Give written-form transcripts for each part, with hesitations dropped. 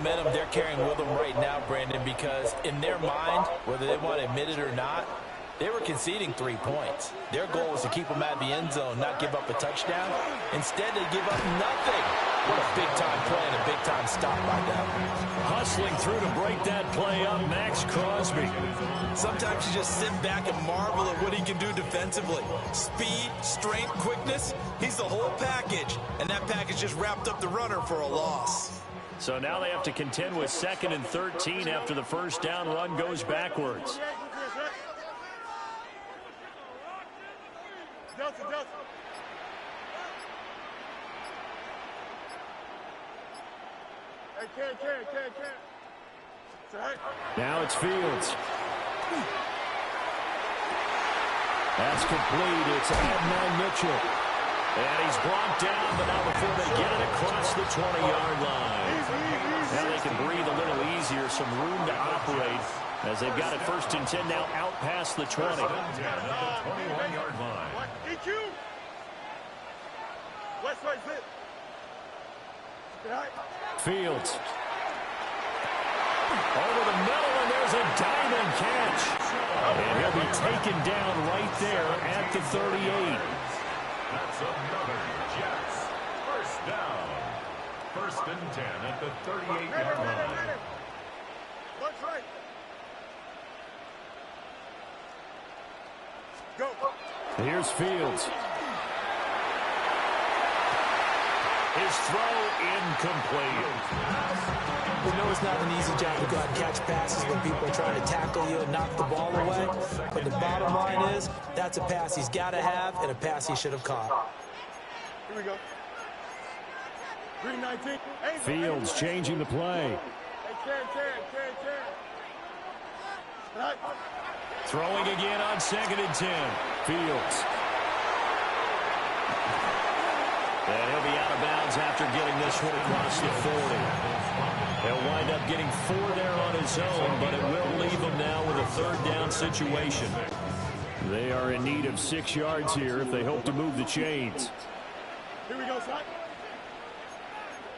momentum they're carrying with them right now, Brandon, because in their mind, whether they want to admit it or not, they were conceding 3 points. Their goal was to keep them out of the end zone, not give up a touchdown. Instead, they give up nothing. What a big-time play and a big-time stop by them. Hustling through to break that play up, Max Crosby. Sometimes you just sit back and marvel at what he can do defensively. Speed, strength, quickness, he's the whole package. And that package just wrapped up the runner for a loss. So now they have to contend with 2nd and 13 after the first down run goes backwards. Now it's Fields. That's complete. It's Adnan Mitchell. And he's brought down, but now before they get it across the 20-yard line. Now they can breathe a little easier, some room to operate as they've got it 1st and 10 now out past the 20. 21-yard line. Fields. Over the middle, and there's a diamond catch. And he'll be taken down right there at the 38. That's another Jets. First down. 1st and 10 at the 38-yard line. Go. Here's Fields. His throw incomplete. We know it's not an easy job to go out and catch passes when people are trying to tackle you and knock the ball away. But the bottom line is, that's a pass he's got to have and a pass he should have caught. Here we go. 319. Fields changing the play. Throwing again on 2nd and 10. Fields. And he'll be out of bounds after getting this one across the 40. He'll wind up getting 4 there on his own, but it will leave him now with a 3rd down situation. They are in need of 6 yards here if they hope to move the chains. Here we go, son.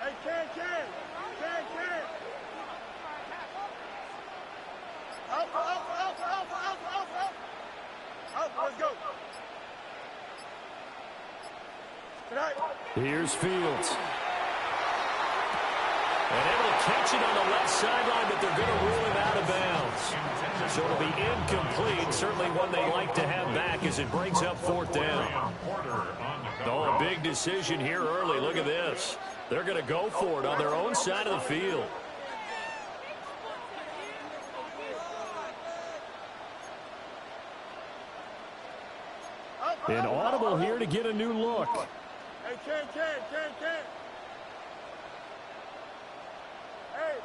Hey, Ken. Out, let's go. Here's Fields. And able to catch it on the left sideline, but they're going to rule him out of bounds. So it'll be incomplete. Certainly one they like to have back as it brings up 4th down. Oh, a big decision here early. Look at this. They're going to go for it on their own side of the field. An audible here to get a new look. Hey, Ken. Hey,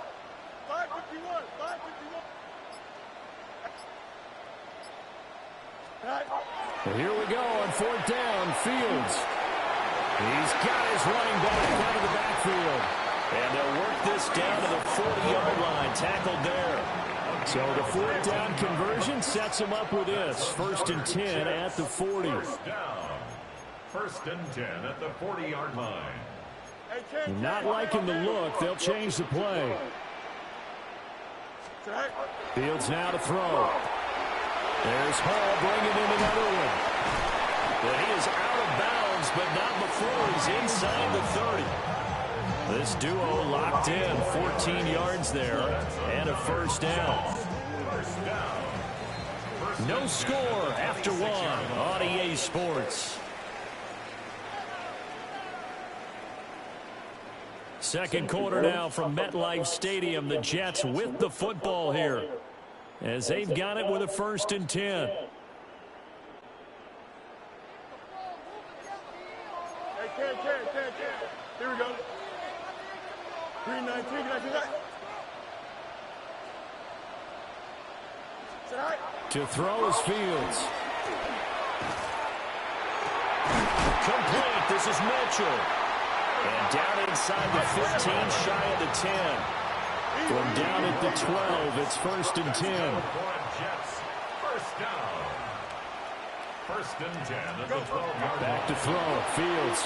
551. And here we go on 4th down. Fields. He's got his running back out of the backfield. And they'll work this down to the 40-yard line. Tackled there. So the 4th down conversion sets him up with this. 1st and 10 at the 40. 1st and 10 at the 40-yard line. Not liking the look. They'll change the play. Fields now to throw. There's Hall bringing in another one. And he is out of bounds, but not before he's inside the 30. This duo locked in. 14 yards there and a 1st down. No score after 1 on EA Sports. 2nd quarter now from MetLife Stadium. The Jets with the football here as they've got it with a 1st and 10. Hey, Ken. Here we go. 319. Can I do that? To throw is Fields. Complete. This is Mitchell. And down inside the 15, shy of the 10. From down at the 12, it's 1st and 10. Jets, 1st down. 1st and 10 at the 12-yard line. Back to throw. Fields.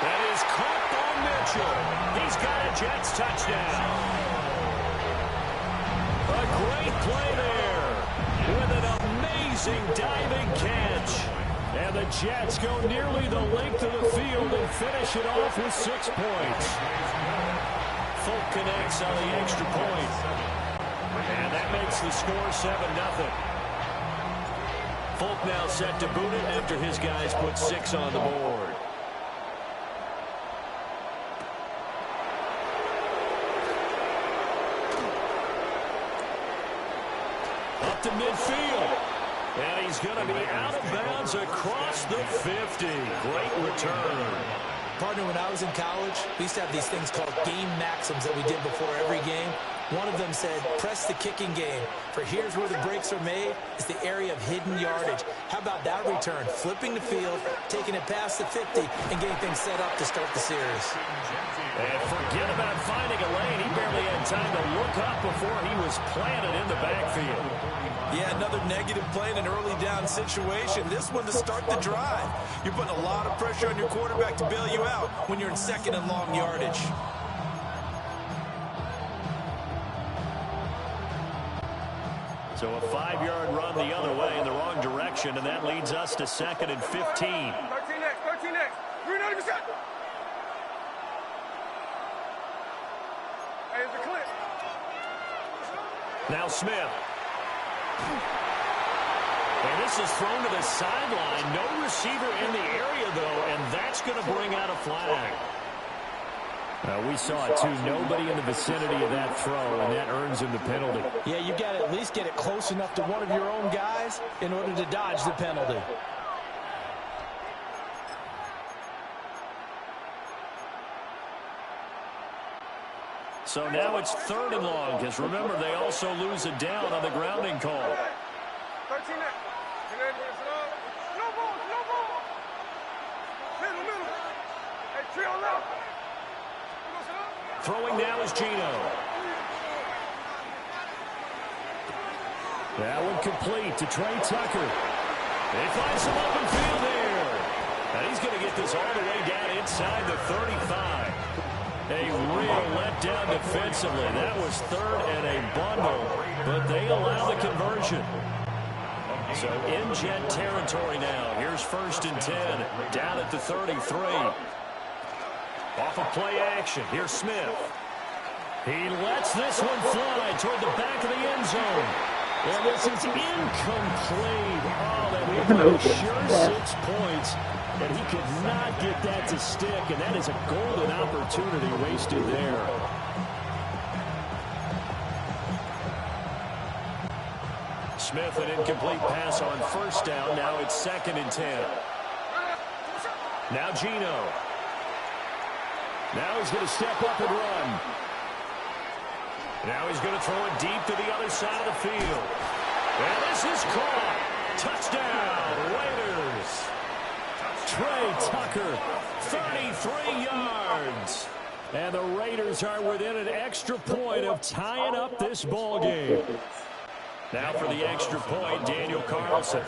That is caught by Mitchell. He's got a Jets touchdown. A great play there with an amazing diving catch. And the Jets go nearly the length of the field and finish it off with 6 points. Folk connects on the extra point. And that makes the score 7-0. Folk now set to boot it after his guys put 6 on the board. Up to midfield. And he's going to be out of bounds across the 50. Great return. Partner, when I was in college, we used to have these things called game maxims that we did before every game. One of them said, press the kicking game. For here's where the breaks are made. It's the area of hidden yardage. How about that return? Flipping the field, taking it past the 50, and getting things set up to start the series. And forget about finding a lane. He barely had time to look up before he was planted in the backfield. Yeah, another negative play in an early down situation. This one to start the drive. You're putting a lot of pressure on your quarterback to bail you out when you're in second and long yardage. So a 5-yard run the other way in the wrong direction, and that leads us to 2nd and 15. 13 next. We're not even set. Hey, it's a clip. Now Smith. And this is thrown to the sideline. No receiver in the area, though, and that's going to bring out a flag. We saw it, too. Nobody in the vicinity of that throw, and that earns him the penalty. Yeah, you got to at least get it close enough to one of your own guys in order to dodge the penalty. So now it's 3rd and long, because remember, they also lose a down on the grounding call. 13 next. No ball. Middle. Hey, trio left. Throwing now is Gino. That one complete to Trey Tucker. They find some open field there. And he's going to get this all the way down inside the 35. A real letdown defensively. That was 3rd and a bundle, but they allow the conversion. So in Jet territory now. Here's 1st and 10, down at the 33. Off of play action, here's Smith. He lets this one fly toward the back of the end zone. And this is incomplete. Oh, that would be sure 6 points. And he could not get that to stick. And that is a golden opportunity wasted there. Smith, an incomplete pass on 1st down. Now it's 2nd and 10. Now Gino. Now he's going to step up and run. Now he's going to throw it deep to the other side of the field. And this is caught. Touchdown, Raiders. Trey Tucker, 33 yards. And the Raiders are within an extra point of tying up this ball game. Now for the extra point, Daniel Carlson.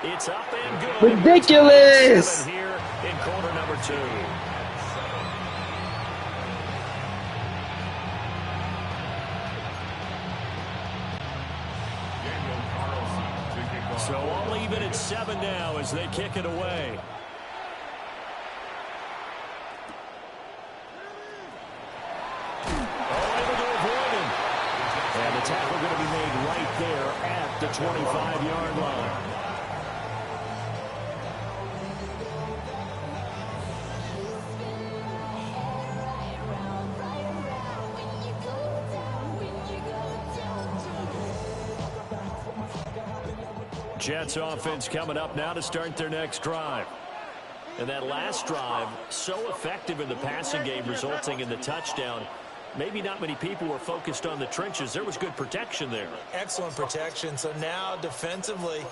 It's up and good. Ridiculous! Here in quarter number 2. So all even at 7 now as they kick it away. Able to avoid him. And the tackle going to be made right there at the 25-yard line. Jets offense coming up now to start their next drive. And that last drive, so effective in the passing game, resulting in the touchdown. Maybe not many people were focused on the trenches. There was good protection there. Excellent protection. So now defensively,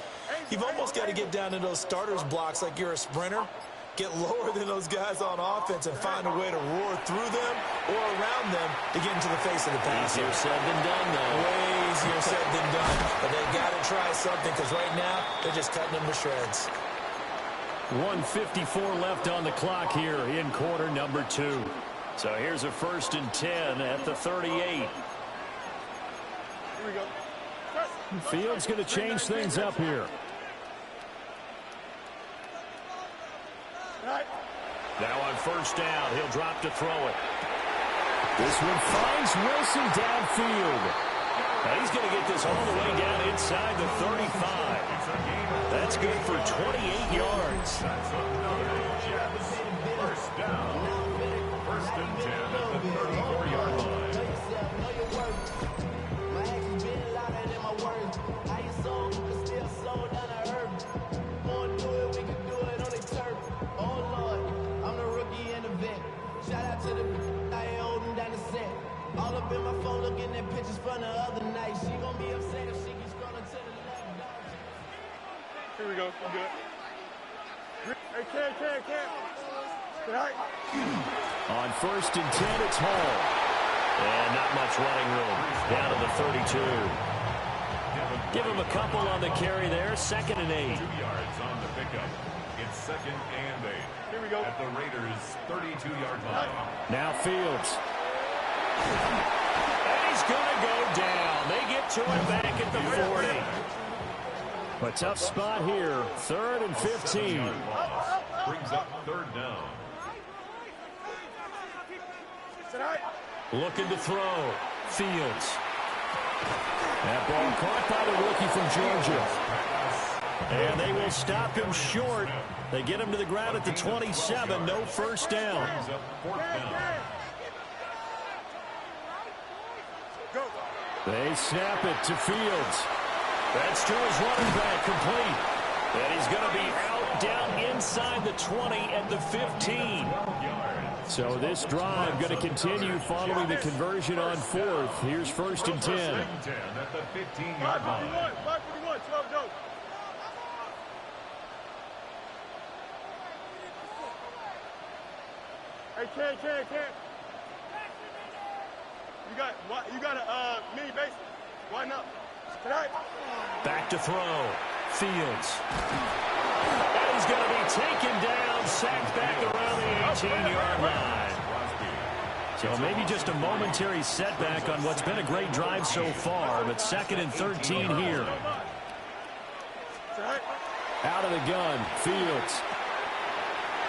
you've almost got to get down to those starters blocks like you're a sprinter. Get lower than those guys on offense and find a way to roar through them or around them to get into the face of the passer. Easier said than done, though. Way easier said than done. But they got to try something because right now they're just cutting them to shreds. 1:54 left on the clock here in quarter number 2. So here's a 1st and 10 at the 38. Here we go. Fields going to change things up here. Right. Now on 1st down, he'll drop to throw it. This one finds Wilson downfield. Now he's going to get this all the way down inside the 35. That's good for 28 yards. That's another Jets. 1st down. 1st and 10 at the 34-yard line. All up in my phone looking at pictures from the other night. She gon' be upset if she keeps scrolling to the left. Here we go. I'm good. Hey, Cam. Right. On 1st and 10, it's Hall. And not much running room. Down to the 32. Give him a couple on the carry there. 2nd and 8. 2 yards on the pickup. It's 2nd and 8. Here we go. At the Raiders' 32-yard line. Now Fields. And he's going to go down. They get to him back at the 40. A tough spot here. 3rd and 15. Brings up 3rd down. Looking to throw. Fields. That ball caught by the rookie from Georgia. And they will stop him short. They get him to the ground at the 27. No 1st down. Brings up 4th down. They snap it to Fields. That's to his running back, complete. And he's going to be out down inside the 20 at the 15. So this drive going to continue following the conversion on 4th. Here's 1st and 10. 1st and 10 at the 15-yard line. 541, 12 goes. Hey, Cam. You got a mini base. Why not? Tonight. Back to throw. Fields. And he's going to be taken down, sacked back around the 18-yard line. So maybe just a momentary setback on what's been a great drive so far, but 2nd and 13 here. Out of the gun, Fields.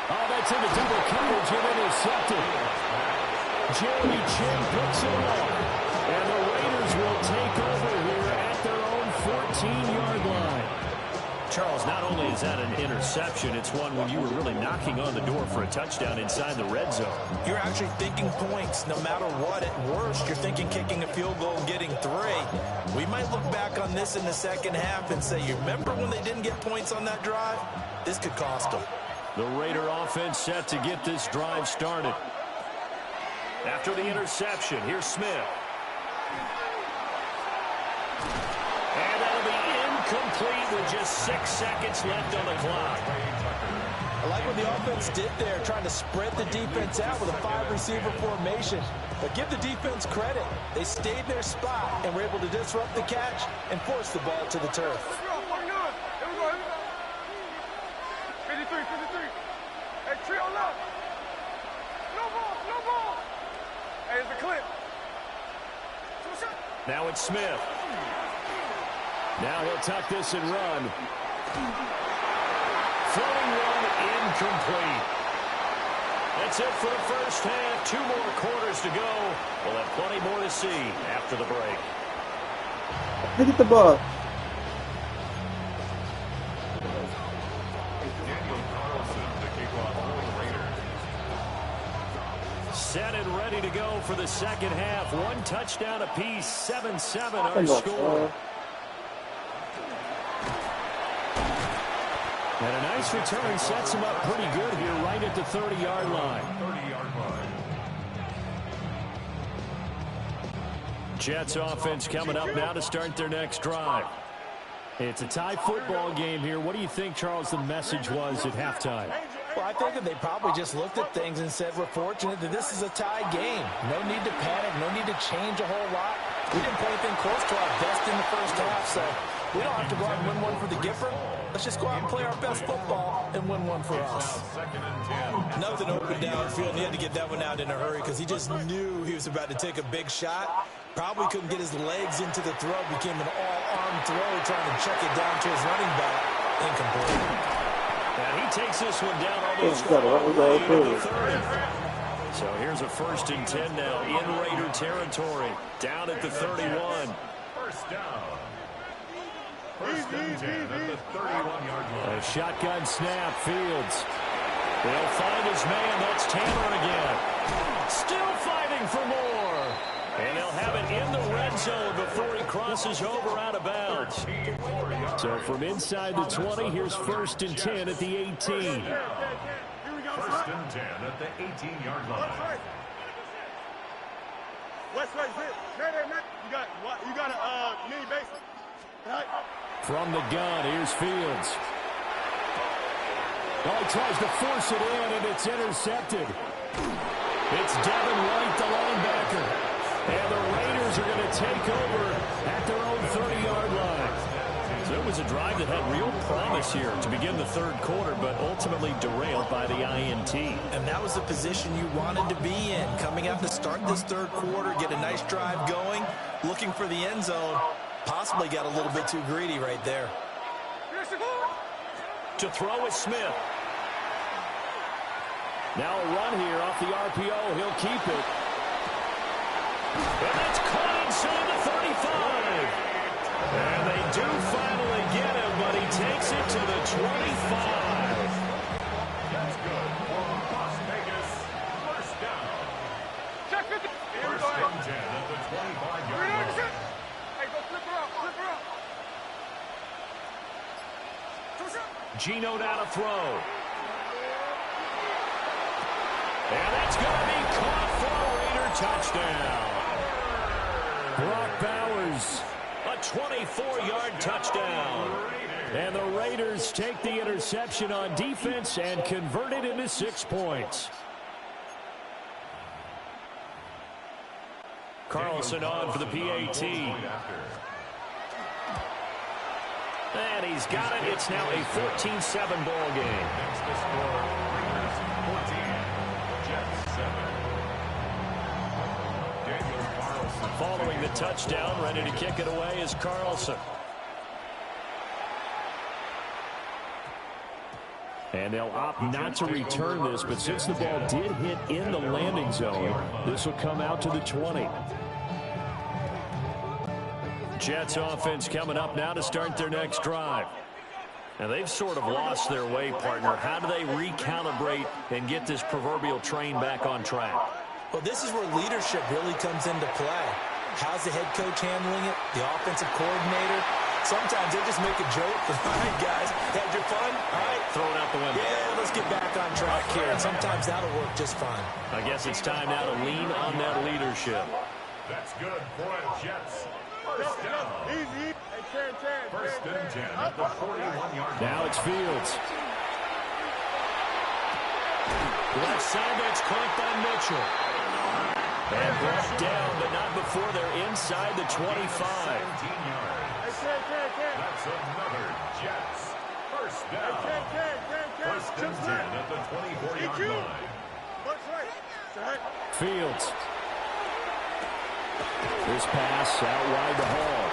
Oh, that's into double coverage and intercepted. Jeremy Chin picks it up. And the Raiders will take over here at their own 14-yard line. Charles, not only is that an interception, it's one when you were really knocking on the door for a touchdown inside the red zone. You're actually thinking points no matter what. At worst, you're thinking kicking a field goal and getting 3. We might look back on this in the second half and say, you remember when they didn't get points on that drive? This could cost them. The Raider offense set to get this drive started. After the interception, here's Smith. And that'll be incomplete with just 6 seconds left on the clock. I like what the offense did there, trying to spread the defense out with a 5-receiver formation. But give the defense credit. They stayed in their spot and were able to disrupt the catch and force the ball to the turf. 53. Hey, trio left. No ball. Hey, it's a clip. Now it's Smith. Now he'll tuck this and run. Throwing one incomplete. That's it for the first half. 2 more quarters to go. We'll have plenty more to see after the break. Look at the ball. Set and ready to go for the second half. 1 touchdown apiece. 7-7 our score. And a nice return sets him up pretty good here right at the 30-yard line. 30-yard line. Jets offense coming up now to start their next drive. It's a tie football game here. What do you think, Charles, the message was at halftime? Well, I think that they probably just looked at things and said, we're fortunate that this is a tie game. No need to panic, no need to change a whole lot. We didn't play anything close to our best in the first half, so We don't have to go out and win one for the Gipper. Let's just go out and play our best football and win one for us. Nothing open downfield. He had to get that one out in a hurry because he just knew he was about to take a big shot. Probably couldn't get his legs into the throw. Became an all-arm throw trying to check it down to his running back. Incomplete. And he takes this one down almost way to the 30. So here's a 1st and 10 now in Raider territory. Down at the 31. First down. 1st and 10 at the 31-yard line. A shotgun snap, Fields. They'll find his man. That's Tanner again. Still fighting for more. And they'll have it in the red zone before he crosses over out of bounds. So from inside the 20, here's 1st and 10 at the 18. 1st and 10 at the 18-yard line. West right here. You got a mini base. Right. From the gun, here's Fields. Oh, he tries to force it in, and it's intercepted. It's Devin White, the linebacker. And the Raiders are going to take over at their own 30-yard line. So it was a drive that had real promise here to begin the 3rd quarter, but ultimately derailed by the INT. And that was the position you wanted to be in. Coming out to start this 3rd quarter, get a nice drive going, looking for the end zone. Possibly got a little bit too greedy right there. To throw is Smith. Now a run here off the RPO. He'll keep it. And that's caught inside the 35. And they do finally get him, but he takes it to the 25. That's good for Las Vegas. 1st down. 1st and 10 at the 25-yard line. Hey, go flip her up. Gino down to throw. And that's going to be caught for a Raider touchdown. Brock Bowers, a 24-yard touchdown. And the Raiders take the interception on defense and convert it into 6 points. Carlson on for the PAT. And he's got it. It's now a 14-7 ball game. Next to score, Raiders 14, Jets 7. Daniel Carlson. Following the touchdown, ready to kick it away is Carlson. And they'll opt not to return this, but since the ball did hit in the landing zone, this will come out to the 20. Jets offense coming up now to start their next drive. Now they've sort of lost their way, partner. How do they recalibrate and get this proverbial train back on track? Well, this is where leadership really comes into play. How's the head coach handling it? The offensive coordinator? Sometimes they just make a joke. All right, guys, had your fun? All right. Throw it out the window. Yeah, let's get back on track here. And sometimes that'll work just fine. I guess it's time now to lean on that leadership. That's good for a Jets. First down. Easy. Hey, 10. 1st and 10 at the 41-yard line. Now it's Fields. Left side, that's caught by Mitchell. And brought down, but not before they're inside the 25. 17 yards. That's another Jets. First down. 1st and 10 at the 24-yard line. Fields. This pass out wide to Hall.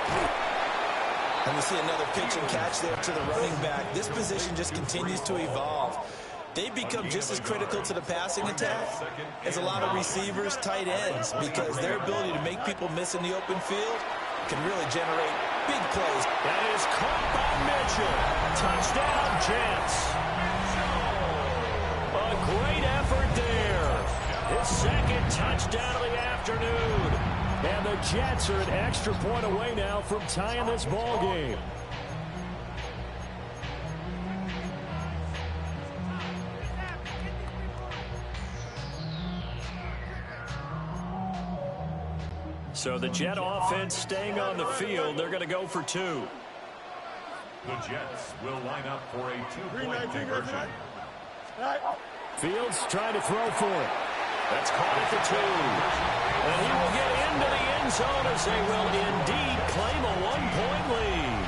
And we see another pitch and catch there to the running back. This position just continues to evolve. They've become just as critical to the passing attack as a lot of receivers, tight ends, because their ability to make people miss in the open field can really generate big plays. That is caught by Mitchell. Touchdown, Jets. A great effort there. His 2nd touchdown of the afternoon. And the Jets are an extra point away now from tying this ball game. So the Jet offense staying on the field. They're going to go for 2. The Jets will line up for a 2-point conversion. Fields trying to throw for it. That's caught at the 2. And he will get into the end zone as they will indeed claim a 1-point lead.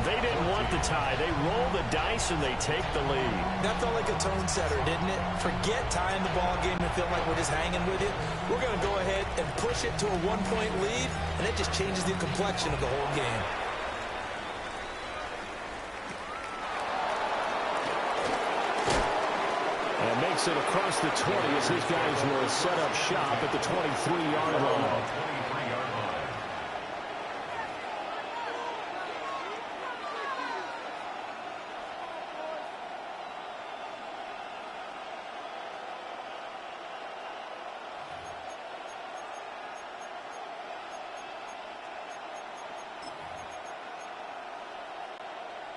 They didn't want the tie. They roll the dice and they take the lead. That felt like a tone setter, didn't it? Forget tying the ball game and feeling like we're just hanging with you. We're going to go ahead and push it to a one-point lead, and it just changes the complexion of the whole game. And makes it across the 20 as his guys will set up shop at the 23-yard line.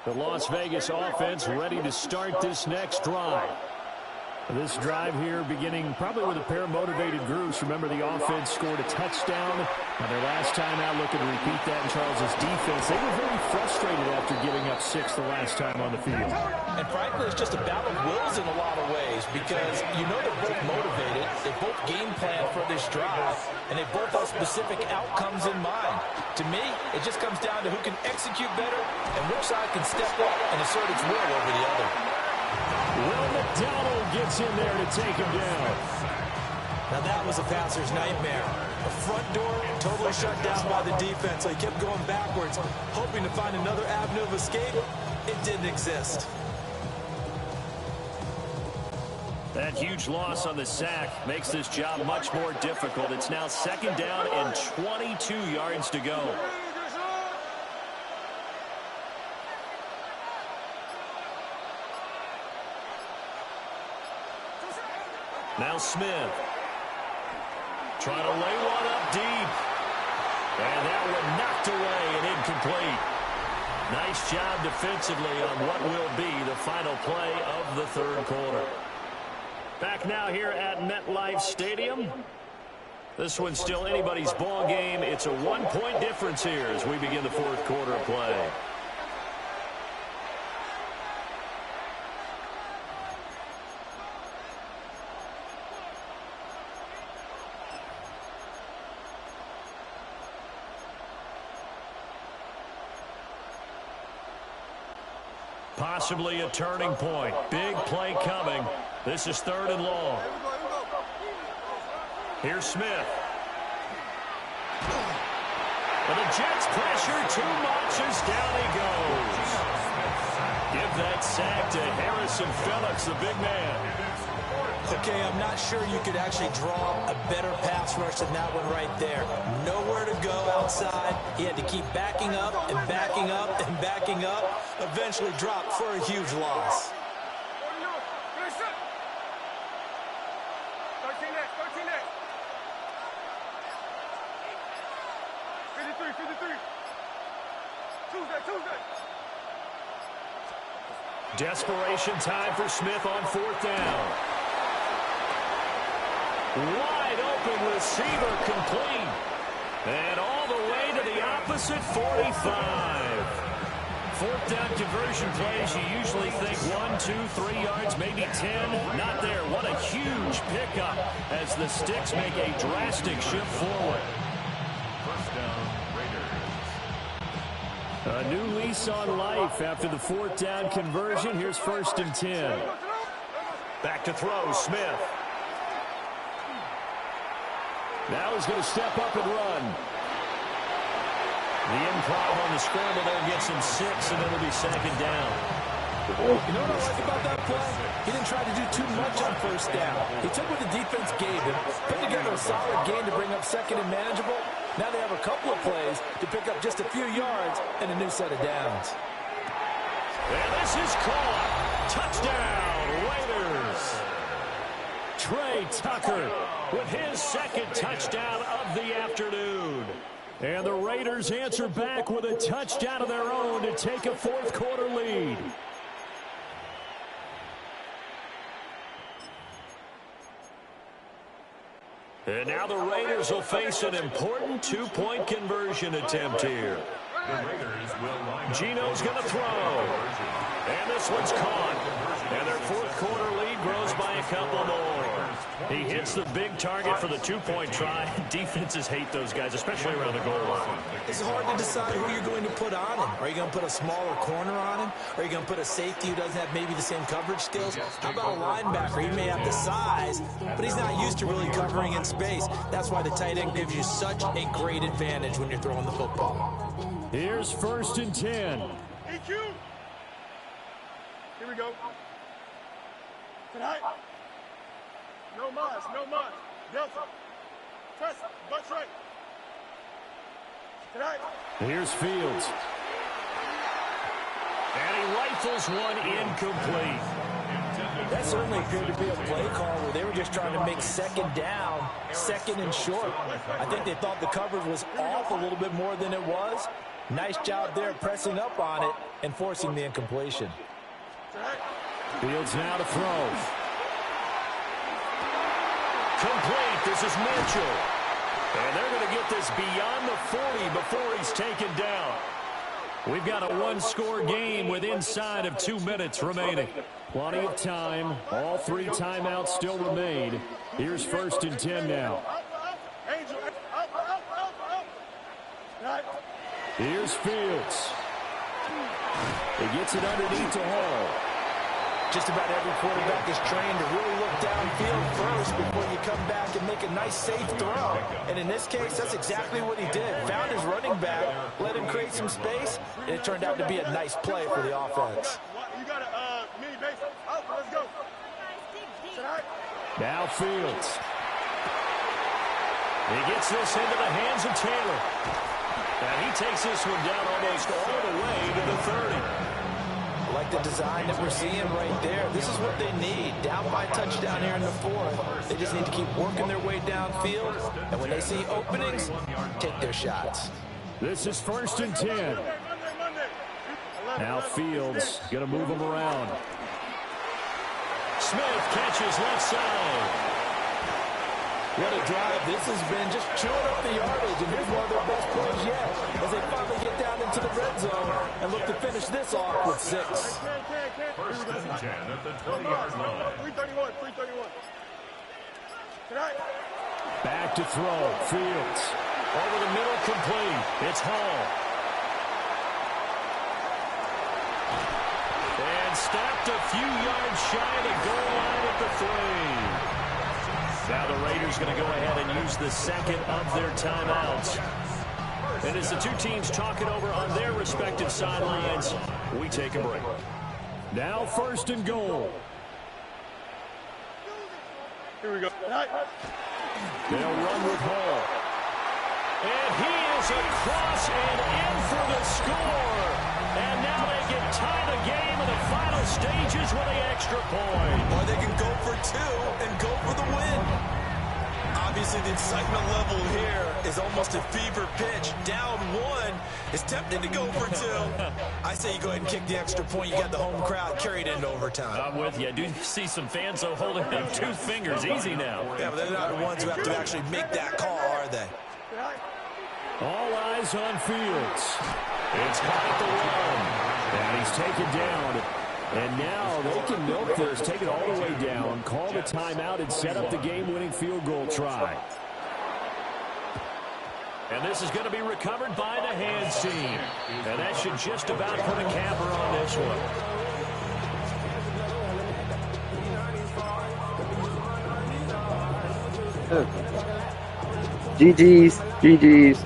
The Las Vegas offense ready to start this next drive. This drive here beginning probably with a pair of motivated groups. Remember, the offense scored a touchdown on their last time out, looking to repeat that in Charles's defense. They were very frustrated after giving up 6 the last time on the field. And frankly, it's just a battle of wills in a lot of ways because you know they're both motivated, they both game plan for this drive, and they both have specific outcomes in mind. To me, it just comes down to who can execute better and which side can step up and assert its will over the other. Will McDonald gets in there to take him down. Now that was a passer's nightmare. The front door totally shut down by the defense, so he kept going backwards, hoping to find another avenue of escape. It didn't exist. That huge loss on the sack makes this job much more difficult. It's now 2nd down and 22 yards to go. Now Smith. Trying to lay one up deep. And that one knocked away and incomplete. Nice job defensively on what will be the final play of the 3rd quarter. Back now here at MetLife Stadium. This one's still anybody's ball game. It's a 1-point difference here as we begin the 4th quarter of play. Possibly a turning point. Big play coming. This is 3rd and long. Here's Smith. But the Jets pressure too much as down he goes. Give that sack to Harrison Phillips, the big man. Okay, I'm not sure you could actually draw a better pass rush than that one right there. Nowhere to go outside. He had to keep backing up and backing up and backing up. Eventually dropped for a huge loss. 53. Tuesday. Desperation time for Smith on 4th down. Wide open receiver complete. And all the way to the opposite 45. 4th down conversion plays, you usually think 1, 2, 3 yards, maybe 10. Not there. What a huge pickup as the Sticks make a drastic shift forward. 1st down, Raiders. A new lease on life after the 4th down conversion. Here's 1st and 10. Back to throw, Smith. Now he's going to step up and run. The improv on the scramble there gets him 6, and it'll be 2nd down. You know what I like about that play? He didn't try to do too much on 1st down. He took what the defense gave him, put together a solid game to bring up 2nd and manageable. Now they have a couple of plays to pick up just a few yards and a new set of downs. And this is caught. Touchdown, Raiders. Trey Tucker with his 2nd touchdown of the afternoon. And the Raiders answer back with a touchdown of their own to take a 4th quarter lead. And now the Raiders will face an important 2-point conversion attempt here. The Raiders will line up. Gino's going to throw. And this one's caught. And their 4th quarter lead grows by a couple more. He hits the big target for the two-point try. Defenses hate those guys, especially around the goal line. It's hard to decide who you're going to put on him. Are you going to put a smaller corner on him? Are you going to put a safety who doesn't have maybe the same coverage skills? How about a linebacker? He may have the size, but he's not used to really covering in space. That's why the tight end gives you such a great advantage when you're throwing the football. Here's 1st and 10. EQ. Here we go. Tonight. No Mars, no Mars. Delta. Press, butt right. Tonight. Here's Fields. And he rifles one incomplete. That certainly appeared to be a play call where they were just trying to make second down, second and short. I think they thought the coverage was off a little bit more than it was. Nice job there pressing up on it and forcing the incompletion. Fields now to throw. Complete. This is Mitchell. And they're going to get this beyond the 40 before he's taken down. We've got a one-score game with inside of 2 minutes remaining. Plenty of time. All 3 timeouts still remain. Here's 1st and 10 now. Here's Fields. He gets it underneath to Hall. Just about every quarterback is trained to really look downfield first before you come back and make a nice, safe throw. And in this case, that's exactly what he did. Found his running back, let him create some space, and it turned out to be a nice play for the offense. You got a mini base. Let's go. Now Fields. He gets this into the hands of Taylor. And he takes this one down almost all the way to the 30. Like the design that we're seeing right there. This is what they need. Down by a touchdown here in the 4th. They just need to keep working their way downfield. And when they see openings, take their shots. This is 1st and 10. Now Fields going to move him around. Smith catches left side. What a drive. This has been just chewing up the yardage, and here's one of their best plays yet as they finally get down into the red zone and look to finish this off with 6. 1st and 10 at the 20-yard line. 331. Tonight. Back to throw. Fields. Over the middle, complete. It's Hall. And stopped a few yards shy of the goal line at the 3. Now the Raiders going to go ahead and use the second of their timeouts. And as the two teams talk it over on their respective sidelines, we take a break. Now 1st and goal. Here we go. They'll run with Hall. And he is across and in for the score. And now they can tie the game in the final stages with the extra point. Or they can go for 2 and go for the win. Obviously, the excitement level here is almost a fever pitch. Down 1. It's tempting to go for 2. I say you go ahead and kick the extra point. You got the home crowd carried into overtime. I'm with you. I do see some fans, though, holding them 2 fingers. Easy now. Yeah, but they're not the ones who have to actually make that call, are they? All eyes on Fields. It's caught at the 1. And he's taken down. And now they can milk this, take it all the way down, call the timeout, and set up the game-winning field goal try. And this is going to be recovered by the hands team. And that should just about put a capper on this one. GG's. GG's.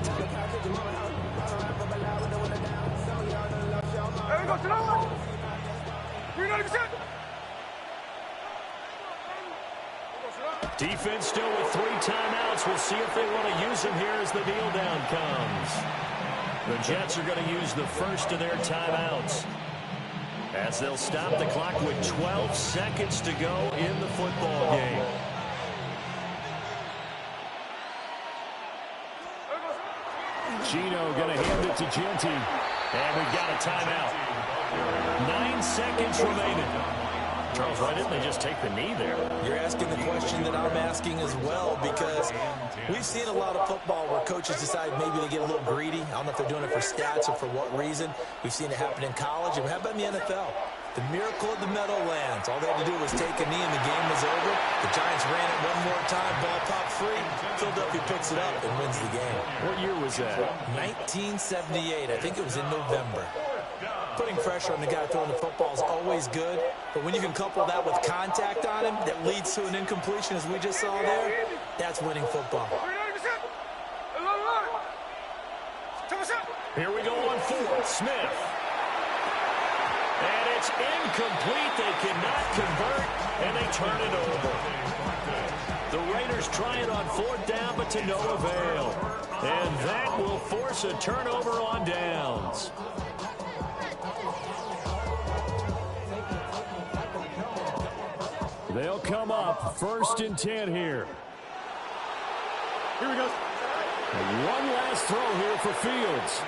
Defense still with 3 timeouts. We'll see if they want to use them here as the kneel down comes. The Jets are going to use the first of their timeouts as they'll stop the clock with 12 seconds to go in the football game. Gino going to hand it to Genty. And we've got a timeout. 9 seconds remaining. Charles, why didn't they just take the knee there? You're asking the question that I'm asking as well, because we've seen a lot of football where coaches decide maybe they get a little greedy. I don't know if they're doing it for stats or for what reason. We've seen it happen in college, and how about in the NFL? The miracle of the Meadowlands. All they had to do was take a knee and the game was over. The Giants ran it one more time. Ball popped free. Philadelphia picks it up and wins the game. What year was that? 1978. I think it was in November. Putting pressure on the guy throwing the football is always good, but when you can couple that with contact on him that leads to an incompletion, as we just saw there, that's winning football. Here we go on fourth. Smith. And it's incomplete. They cannot convert, and they turn it over. The Raiders try it on fourth down, but to no avail. And that will force a turnover on downs. They'll come up 1st and 10 here. Here we go. One last throw here for Fields.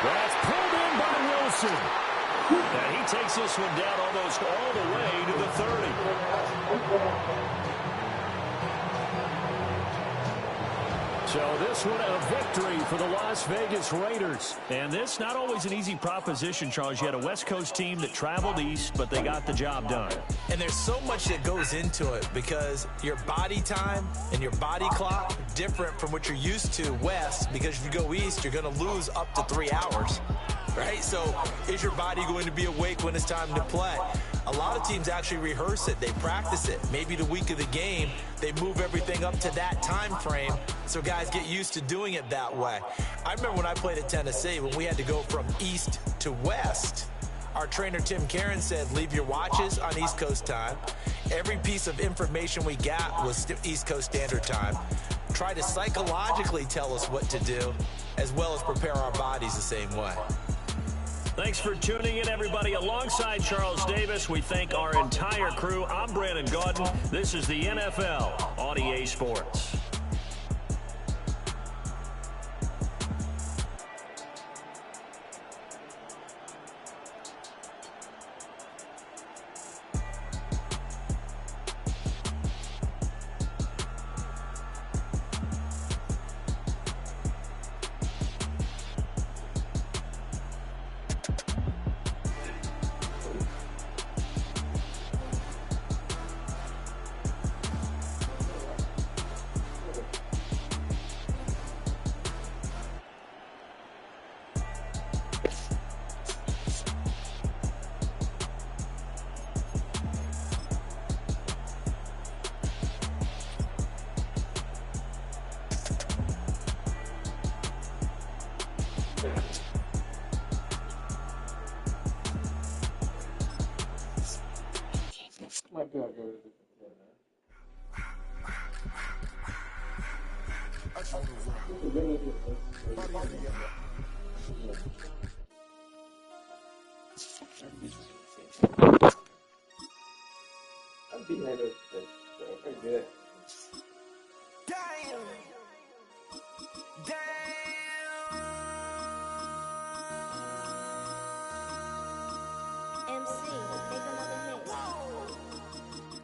That's pulled in by Wilson. And he takes this one down almost all the way to the 30. So this one a victory for the Las Vegas Raiders. And this not always an easy proposition, Charles. You had a West Coast team that traveled east, but they got the job done. And there's so much that goes into it because your body time and your body clock are different from what you're used to west, because if you go east, you're going to lose up to 3 hours, right? So is your body going to be awake when it's time to play? A lot of teams actually rehearse it. They practice it. Maybe the week of the game, they move everything up to that time frame so guys get used to doing it that way. I remember when I played at Tennessee, when we had to go from east to west, our trainer Tim Karen said, leave your watches on East Coast time. Every piece of information we got was East Coast Standard Time. Try to psychologically tell us what to do, as well as prepare our bodies the same way. Thanks for tuning in, everybody. Alongside Charles Davis, we thank our entire crew. I'm Brandon Gaudin. This is the NFL on EA Sports. I'm behind it, but pretty good. Damn. MC, make another hit.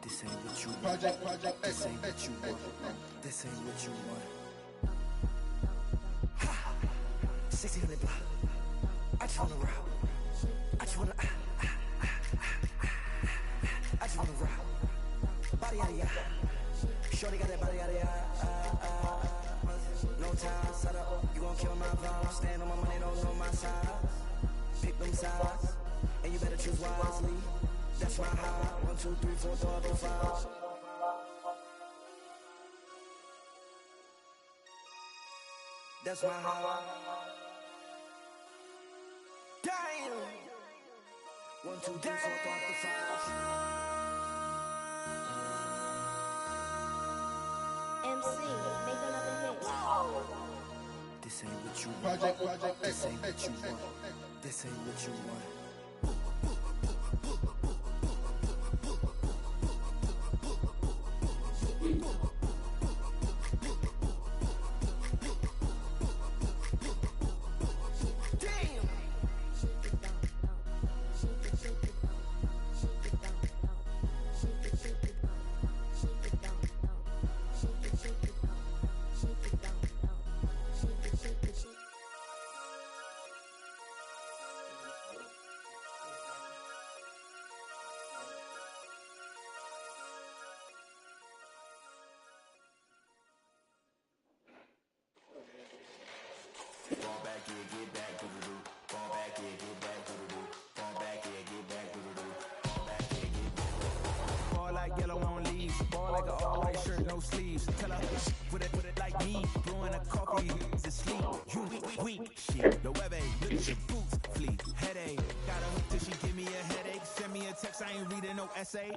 This ain't what you want. This ain't what you want. This ain't what you want. Ha! 1600 block. I just wanna rock. I just wanna I just wanna rock. Body out of ya. Shorty got that body out of ya. No time, set up. You gon' kill my vibe. Stand on my money, don't know my size. Pick them sides, and you better choose wisely. That's my high. 1, 2, 3, 4, 5. That's my high. Damn. 1, 2, 3, 4, 5. MC, make another hit. This ain't what you want. This ain't what you want. This ain't what you want. Ball like an all-white shirt, no sleeves. Tell her, put it like me. Blowing a coffee, to sleep. You weak, shit. The web ain't with your boots, fleet. Headache. Got a hook till she give me a headache. Send me a text, I ain't reading no essay.